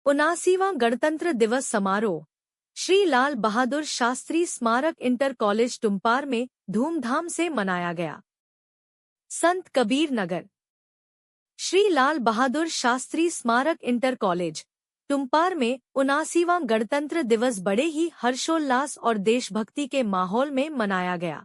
79वां गणतंत्र दिवस समारोह श्री लाल बहादुर शास्त्री स्मारक इंटर कॉलेज टुम्पार में धूमधाम से मनाया गया। संत कबीर नगर श्री लाल बहादुर शास्त्री स्मारक इंटर कॉलेज टुम्पार में 79वां गणतंत्र दिवस बड़े ही हर्षोल्लास और देशभक्ति के माहौल में मनाया गया।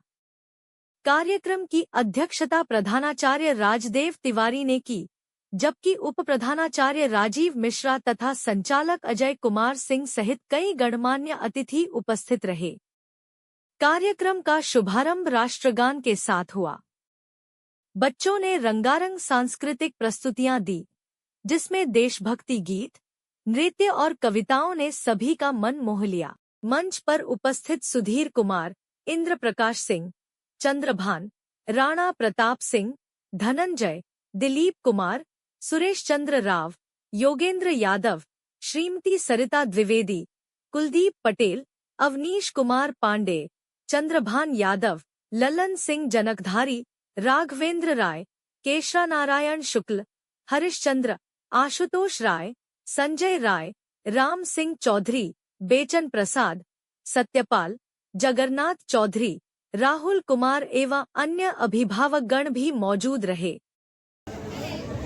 कार्यक्रम की अध्यक्षता प्रधानाचार्य राजदेव तिवारी ने की, जबकि उप प्रधानाचार्य राजीव मिश्रा तथा संचालक अजय कुमार सिंह सहित कई गणमान्य अतिथि उपस्थित रहे। कार्यक्रम का शुभारंभ राष्ट्रगान के साथ हुआ। बच्चों ने रंगारंग सांस्कृतिक प्रस्तुतियां दी, जिसमें देशभक्ति गीत, नृत्य और कविताओं ने सभी का मन मोह लिया। मंच पर उपस्थित सुधीर कुमार, इंद्र प्रकाश सिंह, चंद्रभान, राणा प्रताप सिंह, धनंजय, दिलीप कुमार, सुरेश चंद्र राव, योगेंद्र यादव, श्रीमती सरिता द्विवेदी, कुलदीप पटेल, अवनीश कुमार पांडे, चंद्रभान यादव, ललन सिंह जनकधारी, राघवेंद्र राय, केशरा नारायण शुक्ल, हरिश्चंद्र, आशुतोष राय, संजय राय, राम सिंह चौधरी, बेचन प्रसाद, सत्यपाल, जगन्नाथ चौधरी, राहुल कुमार एवं अन्य अभिभावकगण भी मौजूद रहे।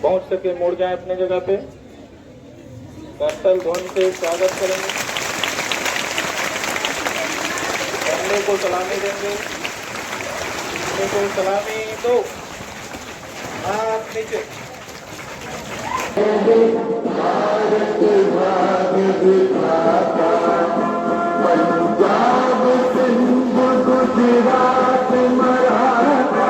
पहुंच सके मुड़ जाए अपने जगह पे। करतल ध्वनि से स्वागत करेंगे। झंडे को सलामी देंगे। झंडे को सलामी दो। हाथ नीचे। पंजाब सिंध गुजरात मराठा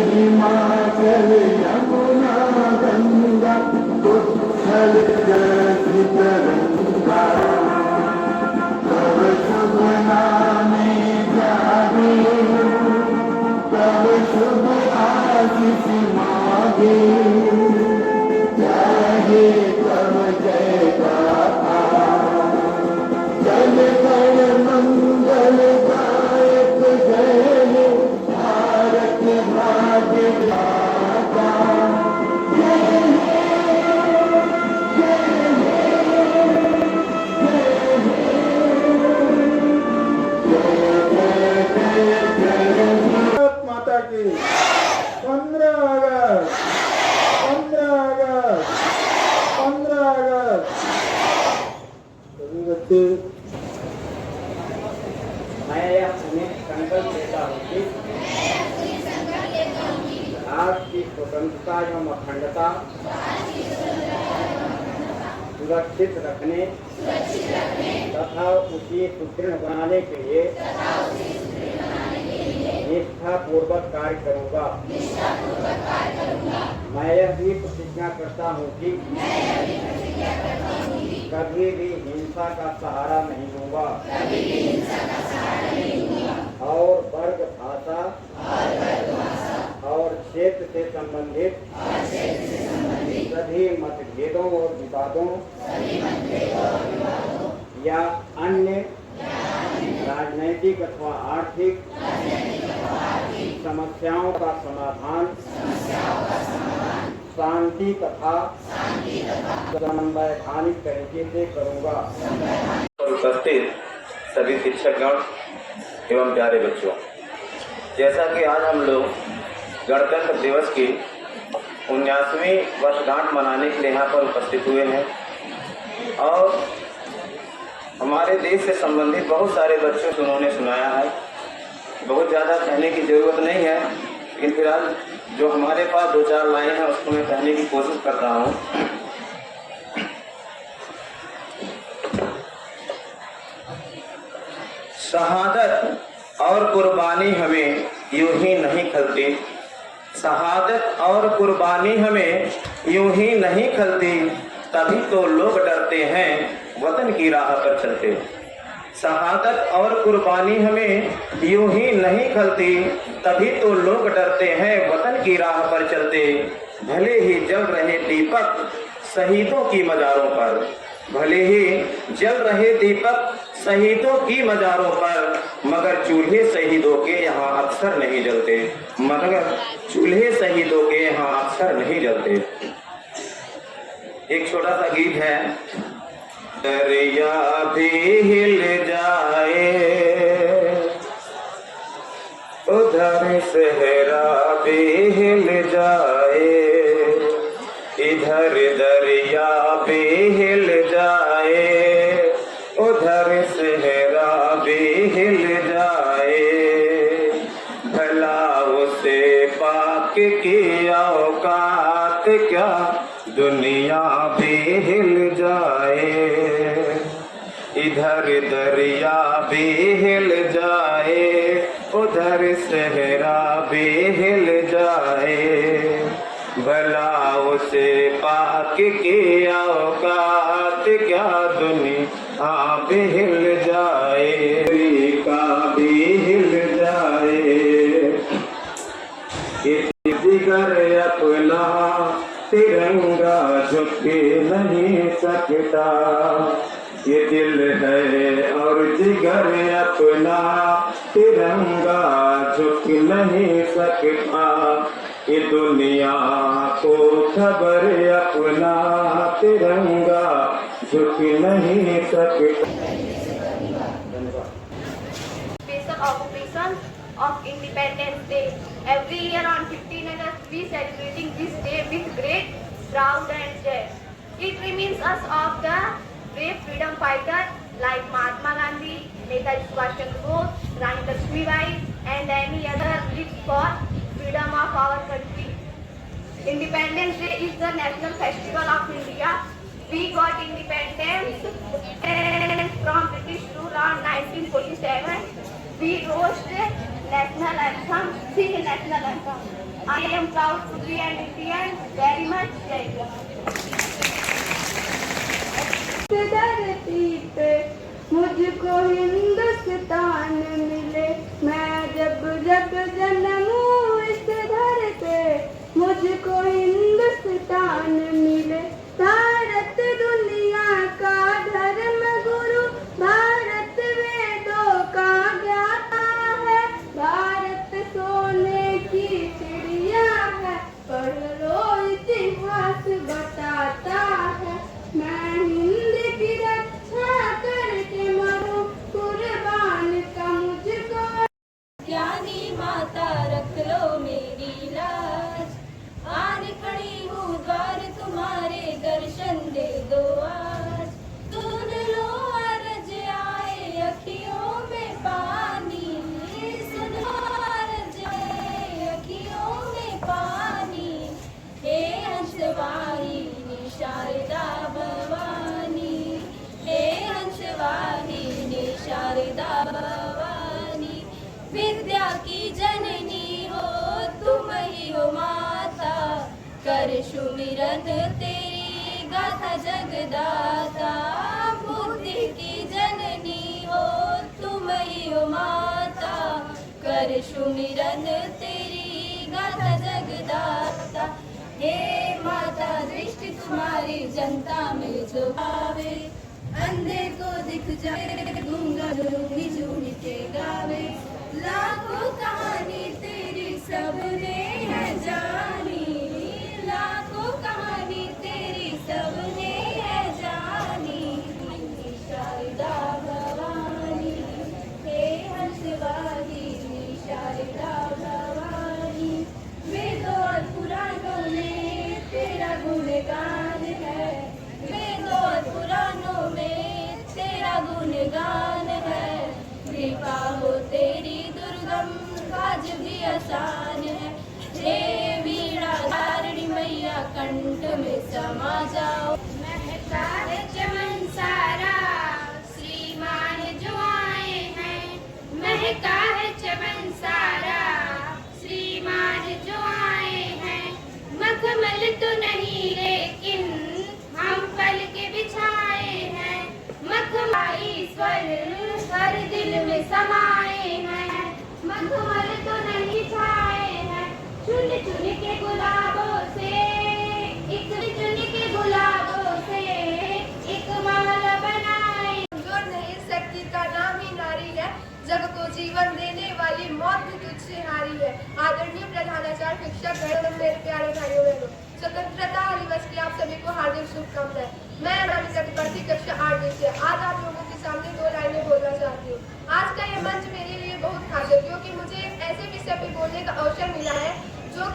हिमाचल यमुना गंगा उत्थल जल तरंगा तब शुभ नामे जागे तब शुभ आशीष मांगे जागे तब जय गाथा जल गण मंगल गायक जय भारत भाग्य दाता माता की 15 अगस्त 15 अगस्त 15 अगस्त सभी बच्चे मैं यह संकल्प लेता हूँ कि भारत की स्वतंत्रता एवं अखंडता सुरक्षित रखने तथा उसे सुदृढ़ बनाने के लिए निष्ठापूर्वक कार्य करूँगा। मैं यह भी प्रतिज्ञा करता हूँ कि कभी भी हिंसा का सहारा नहीं लूँगा और वर्ग, भाषा और क्षेत्र से संबंधित सभी मतभेदों और विवादों या अन्य राजनैतिक अथवा आर्थिक समस्याओं का समाधान शांति तथा संवैधानिक तरीके से करूँगा। उपस्थित सभी शिक्षकगण एवं प्यारे बच्चों, जैसा कि आज हम लोग गणतंत्र दिवस की 79वीं वर्षगांठ मनाने के लिए यहाँ पर उपस्थित हुए हैं और हमारे देश से संबंधित बहुत सारे बच्चों को उन्होंने सुनाया है। बहुत ज़्यादा कहने की ज़रूरत नहीं है, लेकिन फिलहाल जो हमारे पास 2-4 लाइन है उसको मैं कहने की कोशिश कर रहा हूँ। शहादत और कुर्बानी हमें यूं ही नहीं खलती, शहादत और कुर्बानी हमें यूं ही नहीं खलती, तभी तो लोग डरते हैं वतन की राह पर चलते। शहादत और कुर्बानी हमें यूं ही नहीं खलती, तभी तो लोग डरते हैं वतन की राह पर चलते। भले ही जल रहे दीपक शहीदों की मजारों पर, भले ही जल रहे दीपक शहीदों की मजारों पर, मगर चूल्हे शहीदों के यहाँ अक्सर नहीं जलते, मगर चूल्हे शहीदों के यहाँ अक्सर नहीं जलते। एक छोटा सा गीत है। दरिया भी हिल जाए, उधर सहरा भी हिल जाए, इधर दरिया भी हिल जाए, उधर सहरा भी हिल जाए, भला उसे पाक की औकात क्या, दुनिया भी हिल जाए, इधर दरिया भी हिल जाए, उधर सहरा भी हिल जाए, भला उसे पाक की औकात क्या, दुनिया भी हिल जाए, का भी हिल जाए, जिगर अपना तिरंगा झुक नहीं सकता, ये दिल है और जिगर अपना तिरंगा झुक नहीं सकता, ये दुनिया को खबर अपना तिरंगा झुक नहीं सकता। Special occupation of Independence Day. Every year on 15 August we celebrating this day with great pride and joy. It reminds us of the brave freedom fighters like Mahatma Gandhi, Netaji Subhash Chandra Bose, Rani Lakshmibai and any other who lived for freedom of our country. Independence Day is the national festival of India. We got independence from British rule on 1947. We roast national anthem, sing national anthem. I am proud to be an Indian. Very much. Jai Hind. धरती पे मुझको हिंदुस्तान मिले, मैं जब जब जन्मूं इस धरती पे मुझको हिंदुस्तान मिले। भारत दुनिया का धर्म गुरु, भारत वेदों का ज्ञाता है, भारत सोने की चिड़िया है, पढ़ लो इतिहास बताता है। मैं हिंद की रक्षा करके मरूं, कुर्बान का मुझको। ज्ञानी माता रख लो मेरी लाज, आन खड़ी हूँ द्वार तुम्हारे, दर्शन दे दो आज। सुन लो अर्ज आए अखियों में पानी, सुन लो अर्ज आए अखियों में पानी। हे हंसवाहिनी शारदा भवानी, हे हंसवाहिनी शारदा भवानी। विद्या की जननी हो तुम ही हो माता, कर सुमिरन तेरी गाथा जगदाता। बुद्धि की जननी हो तुम ही हो माता, कर सुमिरन तेरी गाथा जगदाता। हे माता दृष्टि तुम्हारी जनता में जो आवे, अंधे को दिख जाए गूंगा झूमी झूमी के गावे। लाखों कहानी तेरी सबने है जानी, लाखों कहानी तेरी सबने है जानी। शारदा भवानी, हे हंसवाहिनी शारदा भवानी। वेदों और पुराणों में तेरा गुणगान है, वेदों और पुराणों में तेरा गुणगान है। कृपा हो तेरी दुर्गम काज भी आसान है। हे वीणा धारिणी मैया कंठ में समा जाओ। महका है चमन सारा श्रीमान जो आए हैं, महका है चमन सारा श्रीमान जो आए हैं। मखमल तो नहीं लेकिन हम पल के बिछाए हैं, मखमली स्वर हर दिल में समाए हैं। मखमल तो नहीं छाए हैं, चुन चुन के गुलाबों से, एक चुन के गुलाबों से एक माला बनाए। जो नहीं शक्ति का प्यारे भाइयों बहनों, स्वतंत्रता दिवस की आप सभी को हार्दिक शुभकामनाएं। मैं अनामिका त्रिपाठी कक्षा 8 से आज आप लोगों के सामने 2 लाइनें बोलना चाहती हूँ। आज का ये मंच मेरे लिए बहुत खास है क्योंकि मुझे एक ऐसे विषय पर बोलने का अवसर मिला है जो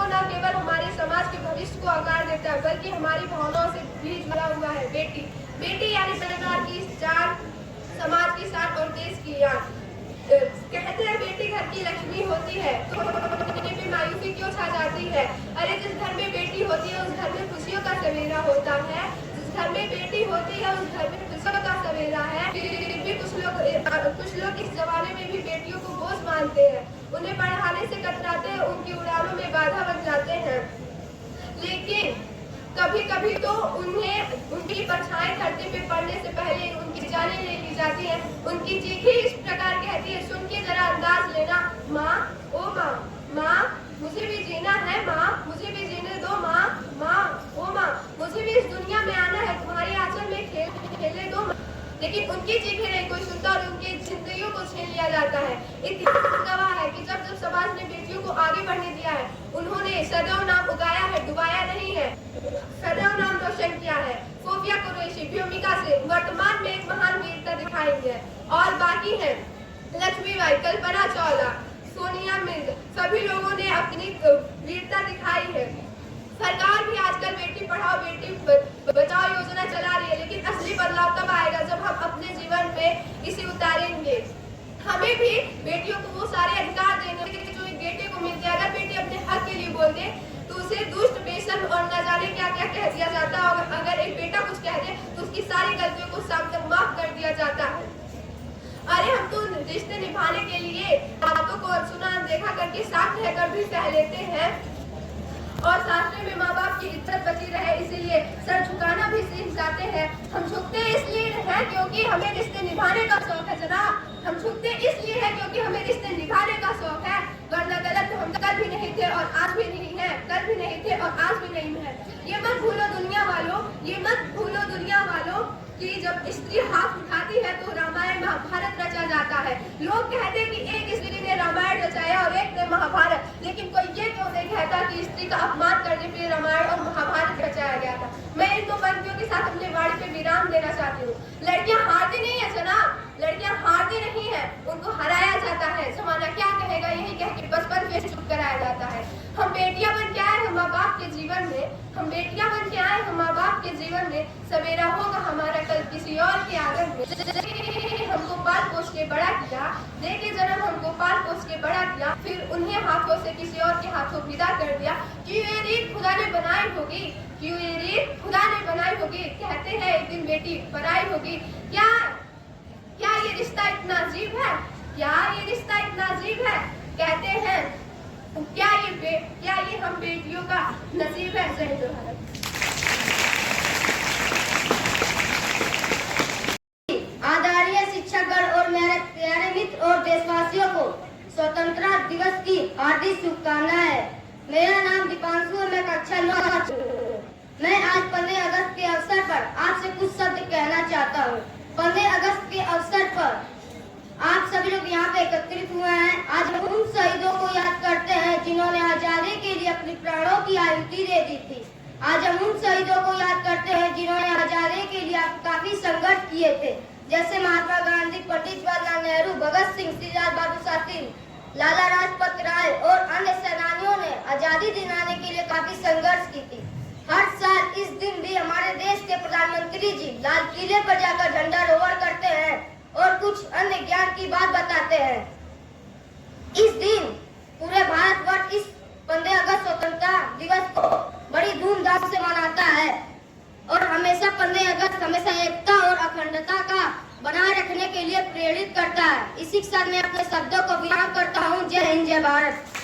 न केवल हमारे समाज के भविष्य को आकार देता है बल्कि हमारी भावनाओं से भी जुड़ा हुआ है। बेटी यानी सरकार की जान, समाज की शान और देश की यान। कहते हैं बेटी घर की लक्ष्मी होती है, तो पे मायूसी क्यों छा जाती है? अरे जिस घर में बेटी होती है उस घर में खुशियों का सवेरा होता है। जिस घर में बेटी होती है उस घर में खुशियों का सवेरा है। फिर भी कुछ लोग इस जमाने में भी बेटियों को बोझ मानते हैं, उन्हें पढ़ाने से कतराते हैं, उनकी उड़ानों में बाधा बन जाते हैं। लेकिन कभी कभी तो उन्हें उनकी परछाई धरती पे पड़ने से पहले उनकी जानें ले ली जाती है। उनकी चीखें इस प्रकार कहती है, सुन के जरा अंदाज लेना, माँ ओ माँ, माँ मुझे भी जीना है, माँ मुझे भी जीने दो, माँ माँ ओ माँ मुझे भी इस दुनिया में आना है, तुम्हारे आंचल में खेलने दो। लेकिन उनकी चीखें नहीं कोई सुनता और उनकी जिंदगियों को छीन लिया जाता है। इतिहास गवाह है कि जब जब समाज ने बेटियों को आगे बढ़ने दिया है उन्होंने सदैव नाम उगाया है, डुबाया नहीं है, सदैव नाम रोशन किया है। सोफिया कुरैशी भूमिका से वर्तमान में एक महान वीरता दिखाई है और बाकी है लक्ष्मीबाई, कल्पना चावला, सोनिया मिर्जा, सभी लोगों ने अपनी वीरता दिखाई है। सरकार भी आजकल बेटी पढ़ाओ बेटी बचाओ योजना चला रही है, लेकिन असली बदलाव तब आएगा जब हम अपने जीवन में इसे उतारेंगे। हमें भी बेटियों को वो सारे अधिकार देने जो एक बेटे को मिलते हैं। अगर बेटी अपने हक के लिए बोल दे तो उसे दुष्ट, बेशर्म और न जाने क्या क्या कह दिया जाता है, और अगर एक बेटा कुछ कह दे तो उसकी सारी गलतियों को सामने माफ कर दिया जाता है। अरे हम तो रिश्ते निभाने के लिए बातों को सुना देखा करके साथ रहकर भी सह लेते हैं और शास्त्र में माँ बाप की इज्जत बची रहे इसीलिए सर झुकाना भी सीख जाते हैं। हम झुकते इसलिए हैं क्योंकि हमें रिश्ते निभाने का शौक है जनाब। हम झुकते इसलिए हैं क्योंकि हमें रिश्ते निभाने का शौक है, वरना गलत हम कल भी नहीं थे और आज भी नहीं है, कल भी नहीं थे और आज भी नहीं है। ये मत भूलो दुनिया वालों, ये मत भूलो दुनिया वालों कि जब स्त्री हाथ उठाती है तो रामायण महाभारत रचा जाता है। लोग कहते हैं कि एक स्त्री ने रामायण रचाया और एक ने महाभारत, लेकिन कोई ये क्यों नहीं कहता कि स्त्री का अपमान करने पे रामायण और महाभारत रचाया गया था। मैं इन 2 पंक्तियों के साथ अपने वाणी पे विराम देना चाहती हूँ। लड़कियां हारती नहीं है जनाब, लड़कियां हारती नहीं है, उनको हराया जाता है। जमाना क्या कहेगा यही कह के बचपन से चुप कराया जाता है। हम बेटियां बन के आए हम माँ बाप के जीवन में, हम बेटियां बन के आए हम माँ बाप के जीवन में, सवेरा होगा हमारा कल किसी और के आंगन में। हमको पाल पोस के बड़ा किया, देके जन्म हमको पाल पोस के बड़ा किया, फिर उन्हें हाथों से किसी और के हाथों विदा कर दिया। क्यों ये रीत खुदा ने बनाई होगी, क्यों ये रीत खुदा ने बनाई होगी। कहते हैं एक दिन बेटी पराई होगी। क्या ये रिश्ता इतना अजीब है, क्या ये रिश्ता इतना अजीब है। कहते हैं क्या ये हम बेटियों का नसीब है। जय हिंद भारत। आदरणीय शिक्षकगण और मेरे प्यारे मित्र और देशवासियों को स्वतंत्रता दिवस की हार्दिक शुभकामनाएं। मेरा नाम दीपांशु है, मैं कक्षा 9। मैं आज 15 अगस्त के अवसर पर आपसे कुछ शब्द कहना चाहता हूँ। 15 अगस्त के अवसर पर आप सभी लोग यहाँ पे एकत्रित हुए हैं। आज हम उन शहीदों को याद करते हैं जिन्होंने आजादी के लिए अपने प्राणों की आहुति दे दी थी। आज हम उन शहीदों को याद करते हैं जिन्होंने आजादी के लिए काफी संघर्ष किए थे, जैसे महात्मा गांधी, पंडित जवाहरलाल नेहरू, भगत सिंह, श्रीराज बहादुर शास्त्री, लाला लाजपत राय और अन्य सेनानियों ने आजादी दिलाने के लिए काफी संघर्ष की थी। हर साल इस दिन भी हमारे देश के प्रधानमंत्री जी लाल किले पर जाकर झंडारोहण करते हैं और कुछ अन्य ज्ञान की बात बताते हैं। इस दिन पूरे भारतवर्ष इस 15 अगस्त स्वतंत्रता दिवस को बड़ी धूमधाम से मनाता है और हमेशा 15 अगस्त हमेशा एकता और अखंडता का बनाए रखने के लिए प्रेरित करता है। इसी के साथ मैं अपने शब्दों को विराम करता हूँ। जय हिंद, जय भारत।